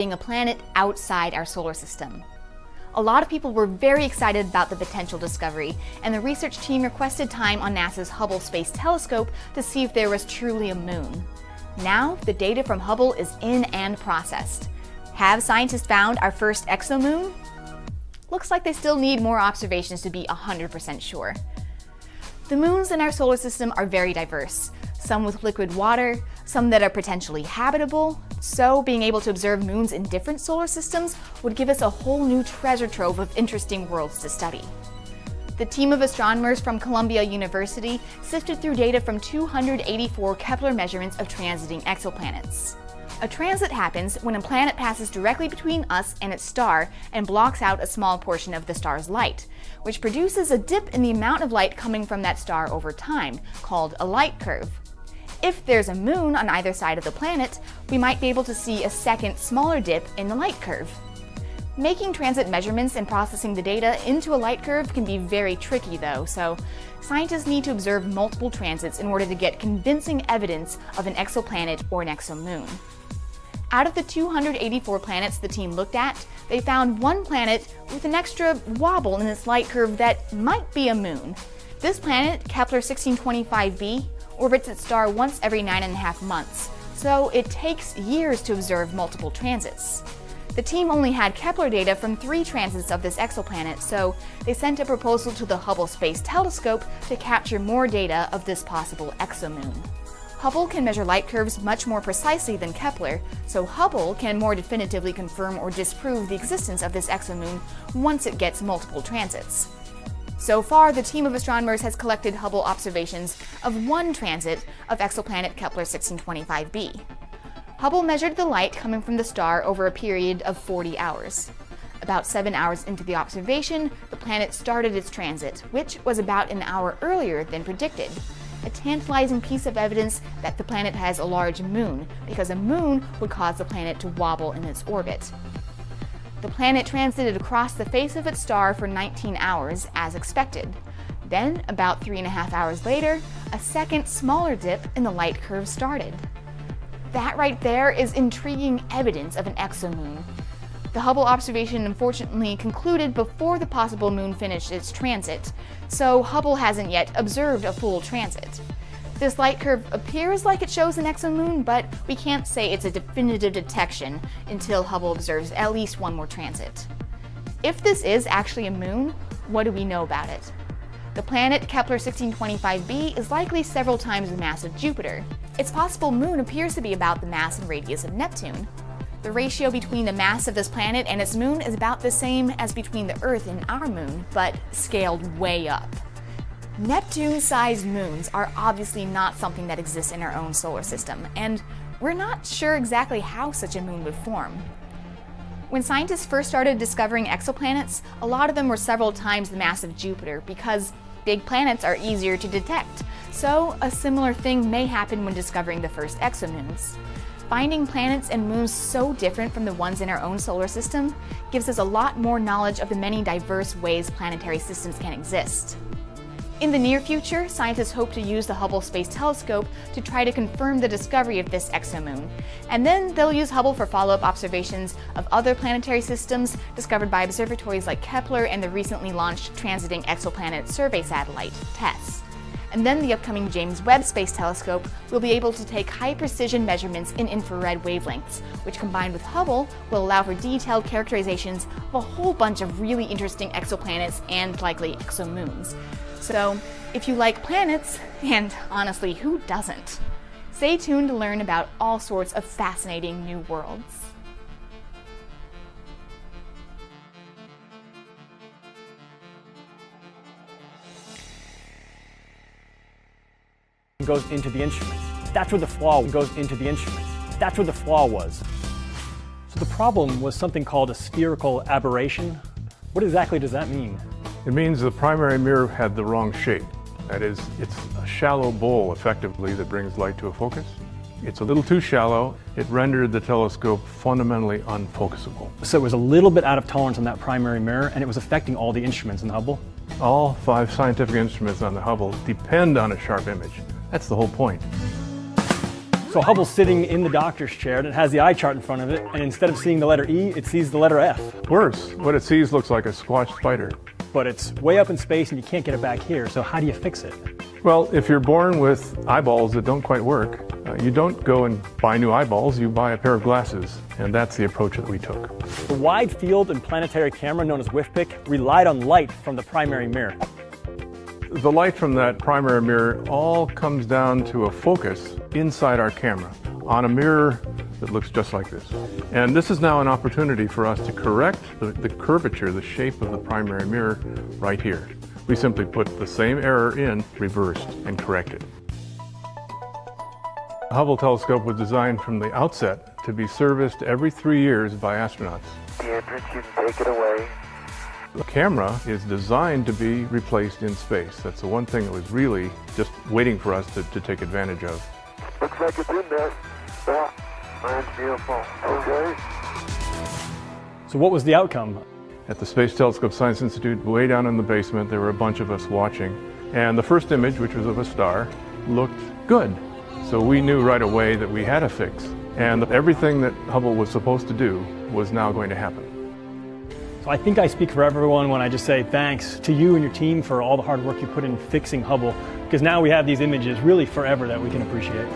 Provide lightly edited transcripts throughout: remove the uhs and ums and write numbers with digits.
being a planet outside our solar system. A lot of people were very excited about the potential discovery, and the research team requested time on NASA's Hubble Space Telescope to see if there was truly a moon. Now, the data from Hubble is in and processed. Have scientists found our first exomoon? Looks like they still need more observations to be 100% sure. The moons in our solar system are very diverse, some with liquid water, some that are potentially habitable, so being able to observe moons in different solar systems would give us a whole new treasure trove of interesting worlds to study. The team of astronomers from Columbia University sifted through data from 284 Kepler measurements of transiting exoplanets. A transit happens when a planet passes directly between us and its star and blocks out a small portion of the star's light, which produces a dip in the amount of light coming from that star over time, called a light curve. If there's a moon on either side of the planet, we might be able to see a second, smaller dip in the light curve. Making transit measurements and processing the data into a light curve can be very tricky though, so scientists need to observe multiple transits in order to get convincing evidence of an exoplanet or an exomoon. Out of the 284 planets the team looked at, they found one planet with an extra wobble in its light curve that might be a moon. This planet, Kepler 1625b, orbits its star once every 9.5 months, so it takes years to observe multiple transits. The team only had Kepler data from 3 transits of this exoplanet, so they sent a proposal to the Hubble Space Telescope to capture more data of this possible exomoon. Hubble can measure light curves much more precisely than Kepler, so Hubble can more definitively confirm or disprove the existence of this exomoon once it gets multiple transits. So far, the team of astronomers has collected Hubble observations of one transit of exoplanet Kepler 1625b. Hubble measured the light coming from the star over a period of 40 hours. About 7 hours into the observation, the planet started its transit, which was about an hour earlier than predicted. A tantalizing piece of evidence that the planet has a large moon, because a moon would cause the planet to wobble in its orbit. The planet transited across the face of its star for 19 hours, as expected. Then, about 3.5 hours later, a second, smaller dip in the light curve started. That right there is intriguing evidence of an exomoon. The Hubble observation unfortunately concluded before the possible moon finished its transit, so Hubble hasn't yet observed a full transit. This light curve appears like it shows an exomoon, but we can't say it's a definitive detection until Hubble observes at least one more transit. If this is actually a moon, what do we know about it? The planet Kepler 1625b is likely several times the mass of Jupiter. Its possible moon appears to be about the mass and radius of Neptune. The ratio between the mass of this planet and its moon is about the same as between the Earth and our moon, but scaled way up. Neptune-sized moons are obviously not something that exists in our own solar system, and we're not sure exactly how such a moon would form. When scientists first started discovering exoplanets, a lot of them were several times the mass of Jupiter because big planets are easier to detect, so a similar thing may happen when discovering the first exomoons. Finding planets and moons so different from the ones in our own solar system gives us a lot more knowledge of the many diverse ways planetary systems can exist. In the near future, scientists hope to use the Hubble Space Telescope to try to confirm the discovery of this exomoon, and then they'll use Hubble for follow-up observations of other planetary systems discovered by observatories like Kepler and the recently launched Transiting Exoplanet Survey Satellite, TESS. And then the upcoming James Webb Space Telescope will be able to take high-precision measurements in infrared wavelengths, which combined with Hubble will allow for detailed characterizations of a whole bunch of really interesting exoplanets and likely exomoons. So, if you like planets, and honestly, who doesn't? Stay tuned to learn about all sorts of fascinating new worlds. Goes into the instruments. That's where the flaw goes into the instruments. That's where the flaw was. So the problem was something called a spherical aberration. What exactly does that mean? It means the primary mirror had the wrong shape. That is, it's a shallow bowl, effectively, that brings light to a focus. It's a little too shallow. It rendered the telescope fundamentally unfocusable. So it was a little bit out of tolerance on that primary mirror, and it was affecting all the instruments in the Hubble? All 5 scientific instruments on the Hubble depend on a sharp image. That's the whole point. So Hubble's sitting in the doctor's chair and it has the eye chart in front of it, and instead of seeing the letter E, it sees the letter F. Worse, what it sees looks like a squashed spider. But it's way up in space and you can't get it back here, so how do you fix it? Well, if you're born with eyeballs that don't quite work, you don't go and buy new eyeballs, you buy a pair of glasses, and that's the approach that we took. The wide field and planetary camera known as WIFPIC relied on light from the primary mirror. The light from that primary mirror all comes down to a focus inside our camera on a mirror that looks just like this. And this is now an opportunity for us to correct the curvature, the shape of the primary mirror right here. We simply put the same error in, reversed, and corrected. The Hubble telescope was designed from the outset to be serviced every 3 years by astronauts. Andrews, you can take it away. The camera is designed to be replaced in space. That's the one thing that was really just waiting for us to take advantage of. Looks like it's in there. Yeah, that's beautiful. Okay. So what was the outcome? At the Space Telescope Science Institute, way down in the basement, there were a bunch of us watching. And the first image, which was of a star, looked good. So we knew right away that we had a fix. And everything that Hubble was supposed to do was now going to happen. So I think I speak for everyone when I just say thanks to you and your team for all the hard work you put in fixing Hubble, because now we have these images really forever that we can appreciate.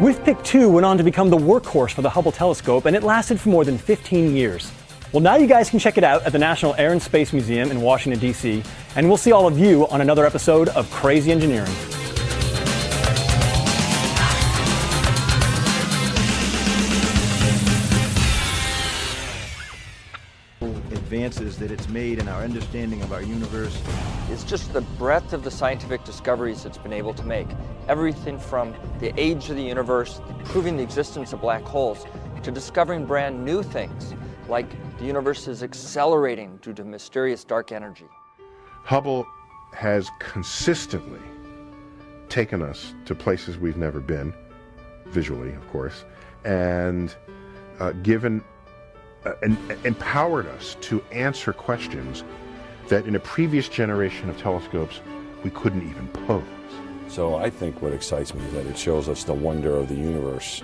WIFPIC 2 went on to become the workhorse for the Hubble telescope, and it lasted for more than 15 years. Well, now you guys can check it out at the National Air and Space Museum in Washington, D.C., and we'll see all of you on another episode of Crazy Engineering. Advances that it's made in our understanding of our universe. It's just the breadth of the scientific discoveries it's been able to make. Everything from the age of the universe, proving the existence of black holes, to discovering brand new things, like the universe is accelerating due to mysterious dark energy. Hubble has consistently taken us to places we've never been, visually, of course, and empowered us to answer questions that in a previous generation of telescopes we couldn't even pose. So I think what excites me is that it shows us the wonder of the universe,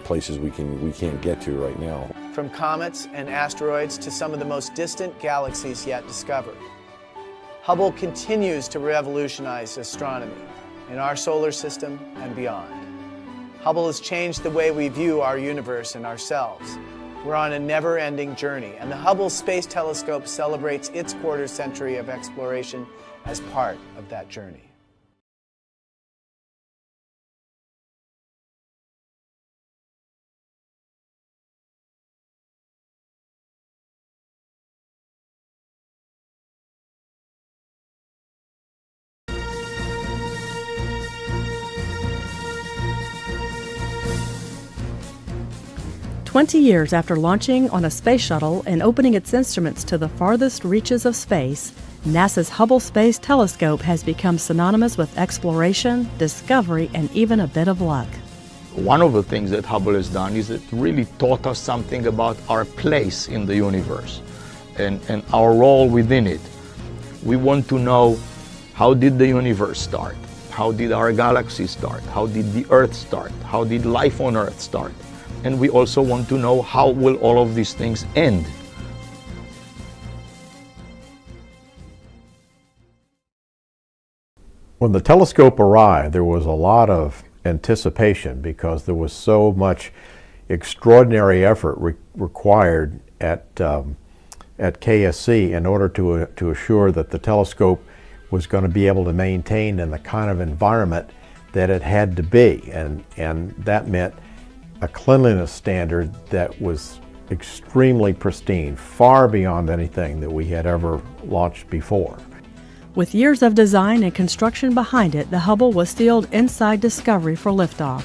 places we can't get to right now. From comets and asteroids to some of the most distant galaxies yet discovered. Hubble continues to revolutionize astronomy in our solar system and beyond. Hubble has changed the way we view our universe and ourselves. We're on a never-ending journey, and the Hubble Space Telescope celebrates its quarter century of exploration as part of that journey. "20 years after launching on a space shuttle and opening its instruments to the farthest reaches of space, NASA's Hubble Space Telescope has become synonymous with exploration, discovery, and even a bit of luck. One of the things that Hubble has done is it really taught us something about our place in the universe and our role within it. We want to know, how did the universe start? How did our galaxy start? How did the Earth start? How did life on Earth start? And we also want to know, how will all of these things end? When the telescope arrived, there was a lot of anticipation because there was so much extraordinary effort required at KSC in order to assure that the telescope was going to be able to maintain in the kind of environment that it had to be, and that meant a cleanliness standard that was extremely pristine, far beyond anything that we had ever launched before. With years of design and construction behind it, the Hubble was sealed inside Discovery for liftoff.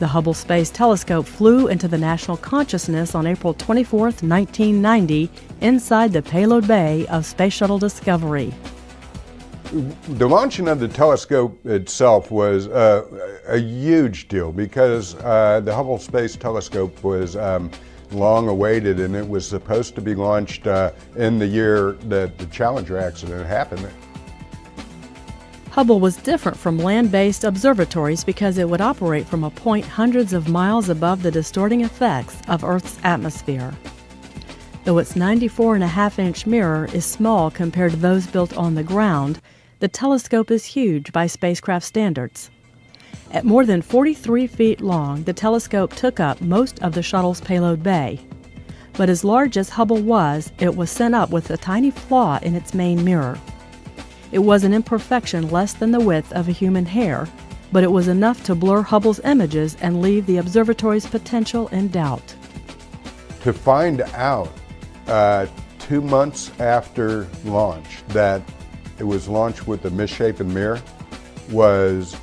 The Hubble Space Telescope flew into the national consciousness on April 24, 1990, inside the payload bay of Space Shuttle Discovery. The launching of the telescope itself was a huge deal because the Hubble Space Telescope was long awaited, and it was supposed to be launched in the year that the Challenger accident happened. Hubble was different from land-based observatories because it would operate from a point hundreds of miles above the distorting effects of Earth's atmosphere. Though its 94.5-inch mirror is small compared to those built on the ground, the telescope is huge by spacecraft standards. At more than 43 feet long, the telescope took up most of the shuttle's payload bay. But as large as Hubble was, it was sent up with a tiny flaw in its main mirror. It was an imperfection less than the width of a human hair, but it was enough to blur Hubble's images and leave the observatory's potential in doubt. To find out 2 months after launch that it was launched with a misshapen mirror was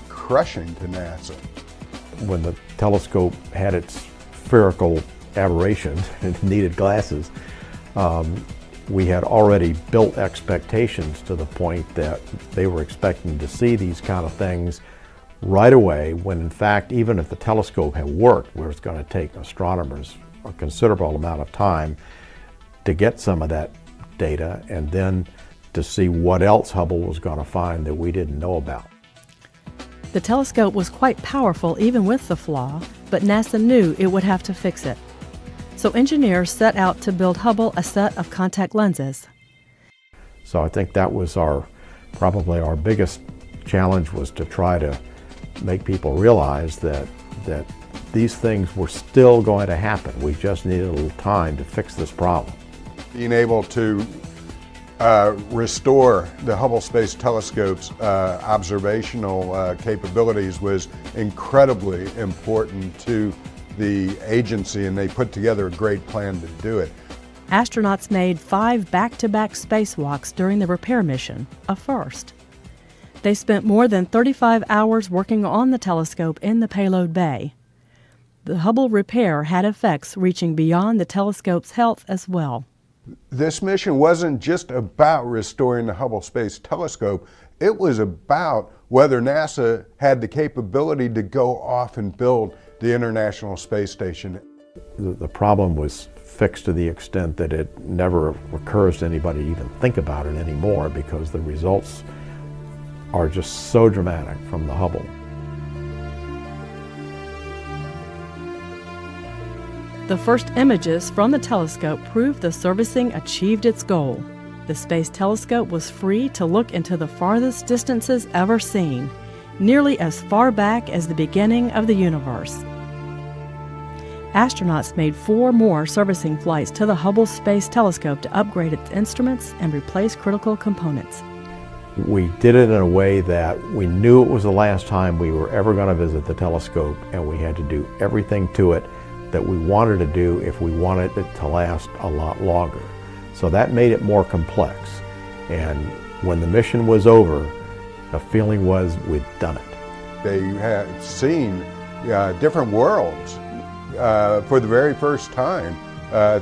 crushing to NASA. When the telescope had its spherical aberrations and needed glasses, we had already built expectations to the point that they were expecting to see these kind of things right away, when in fact, even if the telescope had worked, where it's going to take astronomers a considerable amount of time to get some of that data and then to see what else Hubble was going to find that we didn't know about. The telescope was quite powerful even with the flaw, but NASA knew it would have to fix it. So engineers set out to build Hubble a set of contact lenses. So I think that was probably our biggest challenge, was to try to make people realize that these things were still going to happen. We just needed a little time to fix this problem. Being able to restore the Hubble Space Telescope's observational capabilities was incredibly important to the agency, and they put together a great plan to do it. Astronauts made 5 back-to-back spacewalks during the repair mission, a first. They spent more than 35 hours working on the telescope in the payload bay. The Hubble repair had effects reaching beyond the telescope's health as well. This mission wasn't just about restoring the Hubble Space Telescope, it was about whether NASA had the capability to go off and build the International Space Station. The problem was fixed to the extent that it never occurs to anybody to even think about it anymore, because the results are just so dramatic from the Hubble. The first images from the telescope proved the servicing achieved its goal. The Space Telescope was free to look into the farthest distances ever seen, nearly as far back as the beginning of the universe. Astronauts made 4 more servicing flights to the Hubble Space Telescope to upgrade its instruments and replace critical components. We did it in a way that we knew it was the last time we were ever going to visit the telescope, and we had to do everything to it that we wanted to do if we wanted it to last a lot longer. So that made it more complex. And when the mission was over, the feeling was we'd done it. They had seen different worlds for the very first time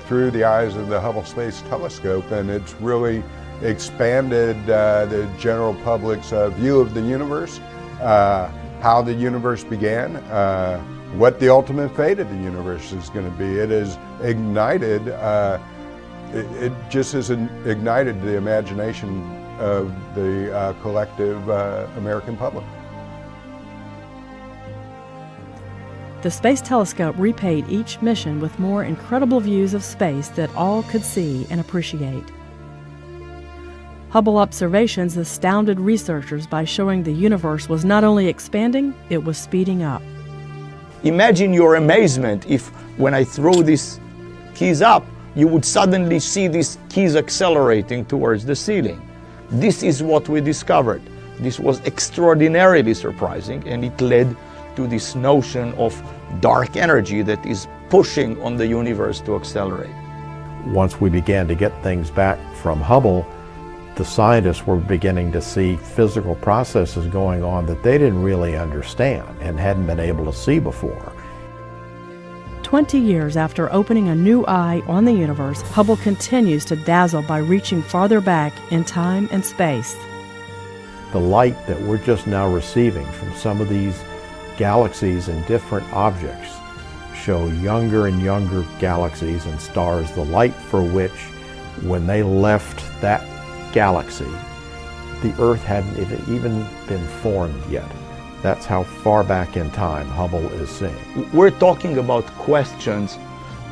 through the eyes of the Hubble Space Telescope, and it's really expanded the general public's view of the universe, how the universe began, what the ultimate fate of the universe is going to be. It has ignited, it just has ignited the imagination of the collective American public. The Space Telescope repaid each mission with more incredible views of space that all could see and appreciate. Hubble observations astounded researchers by showing the universe was not only expanding, it was speeding up. Imagine your amazement if, when I throw these keys up, you would suddenly see these keys accelerating towards the ceiling. This is what we discovered. This was extraordinarily surprising, and it led to this notion of dark energy that is pushing on the universe to accelerate. Once we began to get things back from Hubble, the scientists were beginning to see physical processes going on that they didn't really understand and hadn't been able to see before. 20 years after opening a new eye on the universe, Hubble continues to dazzle by reaching farther back in time and space. The light that we're just now receiving from some of these galaxies and different objects show younger and younger galaxies and stars, the light for which, when they left that galaxy, the Earth hadn't even been formed yet. That's how far back in time Hubble is seeing. We're talking about questions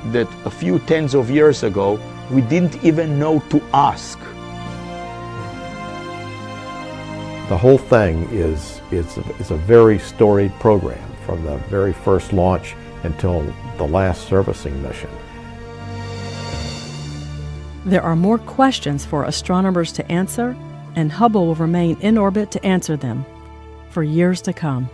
that a few tens of years ago we didn't even know to ask. The whole thing is a very storied program from the very first launch until the last servicing mission. There are more questions for astronomers to answer, and Hubble will remain in orbit to answer them for years to come.